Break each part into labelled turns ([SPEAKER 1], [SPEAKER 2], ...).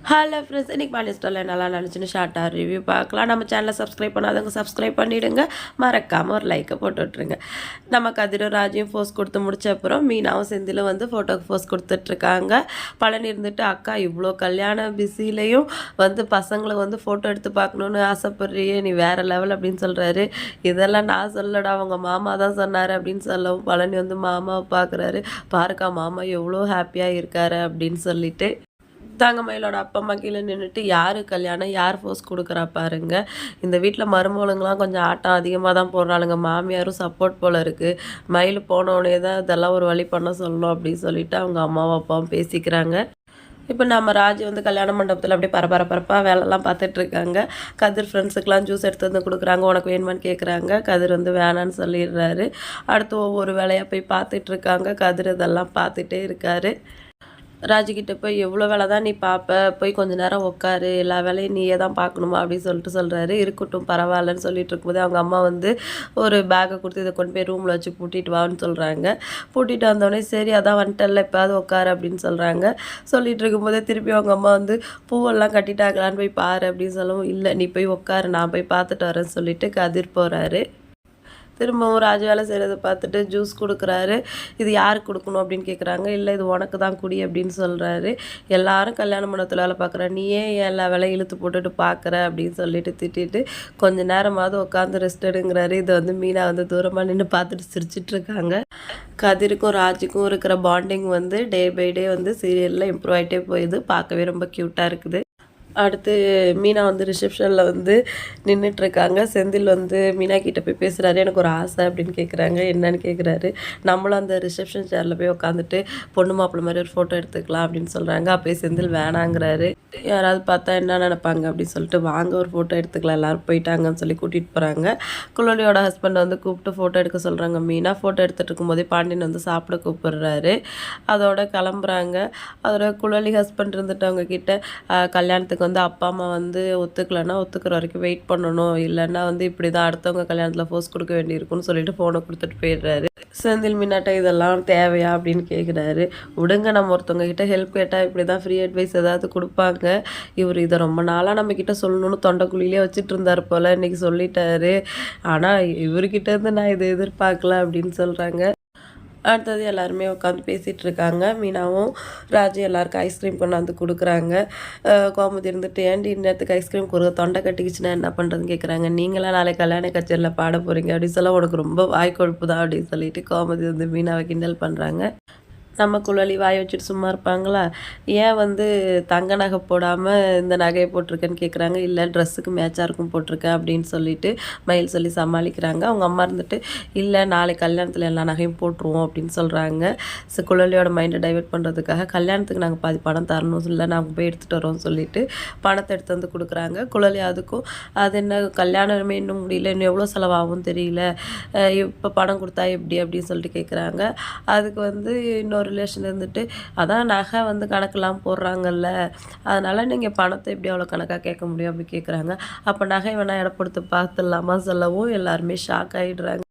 [SPEAKER 1] Hello friends, இன்றைக்கி மணி ஸ்டாலில் நல்லா நினச்சின்னு ஷார்ட்டாக ரிவ்யூ பார்க்கலாம். நம்ம சேனலை சப்ஸ்கிரைப் பண்ணாதவங்க சப்ஸ்கிரைப் பண்ணிவிடுங்க. மறக்காமல் ஒரு லைக்கை போட்டு விட்ருங்க. நம்ம கதிரும் ராஜியும் ஃபோஸ் கொடுத்து முடிச்ச அப்புறம் மீனாவும் செந்திலும் வந்து ஃபோட்டோக்கு ஃபோஸ் கொடுத்துட்ருக்காங்க. பழனி இருந்துட்டு, அக்கா இவ்வளோ கல்யாண பிஸிலையும் வந்து பசங்களை வந்து ஃபோட்டோ எடுத்து பார்க்கணுன்னு ஆசைப்படுறியே, நீ வேறு லெவல் அப்படின்னு சொல்கிறாரு. இதெல்லாம் நான் சொல்லடா, அவங்க மாமா தான் சொன்னார் அப்படின்னு சொல்லவும் பழனி வந்து மாமாவை பார்க்குறாரு. பாருக்கா மாமா எவ்வளோ ஹாப்பியாக இருக்காரு அப்படின்னு சொல்லிட்டு தங்கமயிலோட அப்பா அம்மா கீழே நின்றுட்டு யார் கல்யாணம் யார் ஃபோர்ஸ் கொடுக்குறா பாருங்க. இந்த வீட்டில் மருமகளுங்களாம் கொஞ்சம் ஆட்டம் அதிகமாக தான் போடுறாளுங்க. மாமியாரும் சப்போர்ட் போல் இருக்குது. மயில் போனோடனே தான் இதெல்லாம் ஒரு வழி பண்ண சொல்லணும் அப்படின்னு சொல்லிட்டு அவங்க அம்மாவும் அப்பாவும் பேசிக்கிறாங்க. இப்போ நம்ம ராஜி வந்து கல்யாண மண்டபத்தில் அப்படியே பரபரப்பாக வேலைலாம் பார்த்துட்ருக்காங்க. கதிர் ஃப்ரெண்ட்ஸுக்கெலாம் ஜூஸ் எடுத்து வந்து கொடுக்குறாங்க. உனக்கு வேணுமான்னு கேட்குறாங்க. கதிர் வந்து வேணான்னு சொல்லிடுறாரு. அடுத்து ஒவ்வொரு வேலையாக போய் பார்த்துட்ருக்காங்க. கதிர் இதெல்லாம் பார்த்துட்டே இருக்காரு. ராஜுக்கிட்ட போய் எவ்வளோ வேலை தான் நீ பார்ப்ப, போய் கொஞ்ச நேரம் உட்காரு, எல்லா வேலையும் நீயே தான் பார்க்கணுமா அப்படின்னு சொல்கிறாரு. இருக்கட்டும் பரவாயில்லன்னு சொல்லிட்டு இருக்கும்போது அவங்க அம்மா வந்து ஒரு பேக்கை கொடுத்து இதை கொண்டு போய் ரூமில் வச்சு பூட்டிட்டு வான்னு சொல்கிறாங்க. பூட்டிட்டு வந்தோடனே சரி அதான் வந்துட்டல எப்போயாவது உட்காரு அப்படின்னு சொல்கிறாங்க. சொல்லிட்டு இருக்கும்போதே திருப்பி அவங்க அம்மா வந்து பூவெல்லாம் கட்டிட்டாங்களான்னு போய் பாரு அப்படின்னு சொல்லவும், இல்லை நீ போய் உட்காரு நான் போய் பார்த்துட்டு வரேன்னு சொல்லிட்டு கதிர் போகிறாரு. திரும்பவும் ராஜு வேலை செய்கிறத பார்த்துட்டு ஜூஸ் கொடுக்குறாரு. இது யாருக்கு கொடுக்கணும் அப்படின்னு கேட்குறாங்க. இல்லை இது உனக்கு தான் குடி அப்படின்னு சொல்கிறாரு. எல்லாரும் கல்யாண மண்டபத்தில் வேலை பார்க்குற, நீ ஏன் எல்லா வேலையும் இழுத்து போட்டுட்டு பார்க்குற அப்படின்னு சொல்லிட்டு திட்டிட்டு கொஞ்சம் நேரமாவது உட்காந்து ரெஸ்ட் எடுங்கிறாரு. இதை வந்து மீனா வந்து தூரமாக நின்று பார்த்துட்டு சிரிச்சிட்ருக்காங்க. கதிருக்கும் ராஜுக்கும் இருக்கிற பாண்டிங் வந்து டே பை டே வந்து சீரியலில் இம்ப்ரூவ் ஆகிட்டே போயிடுது. பார்க்கவே ரொம்ப க்யூட்டாக இருக்குது. அடுத்து மீனா வந்து ரிசப்ஷனில் வந்து நின்றுட்டுருக்காங்க. செந்தில் வந்து மீனா கிட்டே போய் பேசுகிறாரு. எனக்கு ஒரு ஆசை அப்படின்னு கேட்குறாங்க. என்னன்னு கேட்குறாரு. நம்மளும் அந்த ரிசப்ஷன் சேரில் போய் உட்காந்துட்டு பொண்ணு மாப்பிள்ளை மாதிரி ஒரு ஃபோட்டோ எடுத்துக்கலாம் அப்படின்னு சொல்கிறாங்க. அப்போயே செந்தில் வேணாங்கிறாரு. யாராவது பார்த்தா என்ன நினைப்பாங்க அப்படின்னு சொல்லிட்டு வாங்க ஒரு ஃபோட்டோ எடுத்துக்கலாம் எல்லோரும் போயிட்டாங்கன்னு சொல்லி கூட்டிகிட்டு போகிறாங்க. குழலியோட ஹஸ்பண்டை வந்து கூப்பிட்டு ஃபோட்டோ எடுக்க சொல்கிறாங்க. மீனா ஃபோட்டோ எடுத்துகிட்டு இருக்கும்போதே பாண்டியன் வந்து சாப்பிட கூப்பிடுறாரு. அதோட கிளம்புறாங்க. அதோட குழலி ஹஸ்பண்ட் இருந்துட்டு அவங்க கிட்ட கல்யாணத்துக்கு வந்து அப்பா அம்மா வந்து ஒத்துக்கலைன்னா ஒத்துக்கிற வரைக்கும் வெயிட் பண்ணணும், இல்லைன்னா வந்து இப்படி தான் அடுத்தவங்க கல்யாணத்தில் ஃபோர்ஸ் கொடுக்க வேண்டியிருக்குன்னு சொல்லிட்டு ஃபோனை கொடுத்துட்டு போயிடுறாரு. செந்தில் மீனாட்ட இதெல்லாம் தேவையா அப்படின்னு கேட்குறாரு. விடுங்க, நம்ம ஒருத்தவங்க கிட்ட ஹெல்ப் கேட்டால் இப்படி தான் ஃப்ரீ அட்வைஸ் ஏதாவது கொடுப்பாங்க. இவர் இதை ரொம்ப நாளாக நம்மக்கிட்ட சொல்லணும்னு தொண்டைக்குழியிலே வச்சுட்டு இருந்தார் போல், இன்றைக்கி சொல்லிட்டாரு. ஆனால் இவர்கிட்ட இருந்து நான் இதை எதிர்பார்க்கல அப்படின்னு சொல்கிறாங்க. அடுத்தது எல்லாருமே உட்காந்து பேசிகிட்டு இருக்காங்க. மீனாவும் ராஜு எல்லாருக்கும் ஐஸ்கிரீம் கொண்டாந்து கொடுக்குறாங்க. கோமதி இருந்துட்டு ஏன்டி நேரத்துக்கு ஐஸ்கிரீம் கொடுக்க தொண்டை கட்டிக்கிச்சுன்னா என்ன பண்ணுறதுன்னு கேட்குறாங்க. நீங்களாம் நாளைக்கு கல்யாண கச்சேரியில் பாட போகிறீங்க அப்படின்னு சொல்ல உனக்கு ரொம்ப வாய் கொழுப்பு தான் அப்படின்னு சொல்லிட்டு கோமதி வந்து மீனாவை கிண்டல் பண்ணுறாங்க. நம்ம குழலி வாய் வச்சுட்டு சும்மா இருப்பாங்களா? ஏன் வந்து தங்க நகை போடாமல் இந்த நகையை போட்டிருக்கேன்னு கேட்குறாங்க. இல்லை ட்ரெஸ்ஸுக்கு மேட்சாக இருக்கும் போட்டிருக்கேன் அப்படின்னு சொல்லிட்டு மயில் சொல்லி சமாளிக்கிறாங்க. அவங்க அம்மா இருந்துட்டு இல்லை நாளைக்கு கல்யாணத்தில் எல்லா நகையும் போட்டுருவோம் அப்படின்னு சொல்கிறாங்க. குழலியோட மைண்டை டைவெர்ட் பண்ணுறதுக்காக கல்யாணத்துக்கு நாங்கள் பாதி பணம் தரணும், இல்லை நாங்கள் போய் எடுத்துகிட்டு வரோம்னு சொல்லிட்டு பணத்தை எடுத்து வந்து கொடுக்குறாங்க. குழலி அதுக்கும் அது என்ன கல்யாணமே இன்னும் முடியல, இன்னும் எவ்வளோ செலவாகும் தெரியல, இப்போ பணம் கொடுத்தா எப்படி அப்படின்னு சொல்லிட்டு கேட்குறாங்க. அதுக்கு வந்து இன்னொரு ரிலேஷன் இருந்துட்டு அதான் நகை வந்து கணக்கெல்லாம் போடுறாங்கல்ல, அதனால் நீங்கள் பணத்தை எப்படி அவ்வளோ கணக்காக கேட்க முடியும் அப்படி கேட்குறாங்க. அப்போ நகை வேணால் இடம் கொடுத்து பார்த்துடலாமா சொல்லவும் எல்லாருமே ஷாக் ஆகிடுறாங்க.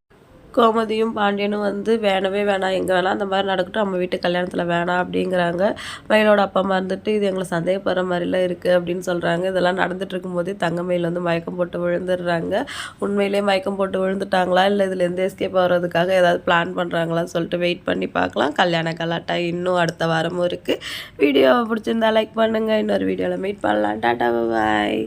[SPEAKER 1] கோமதியும் பாண்டியனும் வந்து வேணவே வேணாம், எங்கே வேணால் அந்த மாதிரி நடக்கட்டும், நம்ம வீட்டு கல்யாணத்தில் வேணாம் அப்படிங்கிறாங்க. மயிலோட அப்பா அம்மா இருந்துட்டு இது எங்களை சந்தேகப்படுற மாதிரிலாம் இருக்குது அப்படின்னு சொல்கிறாங்க. இதெல்லாம் நடந்துட்டு இருக்கும்போதே தங்கமயில் வந்து மயக்கம் போட்டு விழுந்துடுறாங்க. உண்மையிலே மயக்கம் போட்டு விழுந்துட்டாங்களா, இல்லை இதில் எந்த எஸ்கேப் ஆகிறதுக்காக ஏதாவது பிளான் பண்ணுறாங்களான்னு சொல்லிட்டு வெயிட் பண்ணி பார்க்கலாம். கல்யாண கலாட்டா இன்னும் அடுத்த வாரமும் இருக்குது. வீடியோவை பிடிச்சிருந்தா லைக் பண்ணுங்கள். இன்னொரு வீடியோவில் மீட் பண்ணலாம். டாடா பாய்.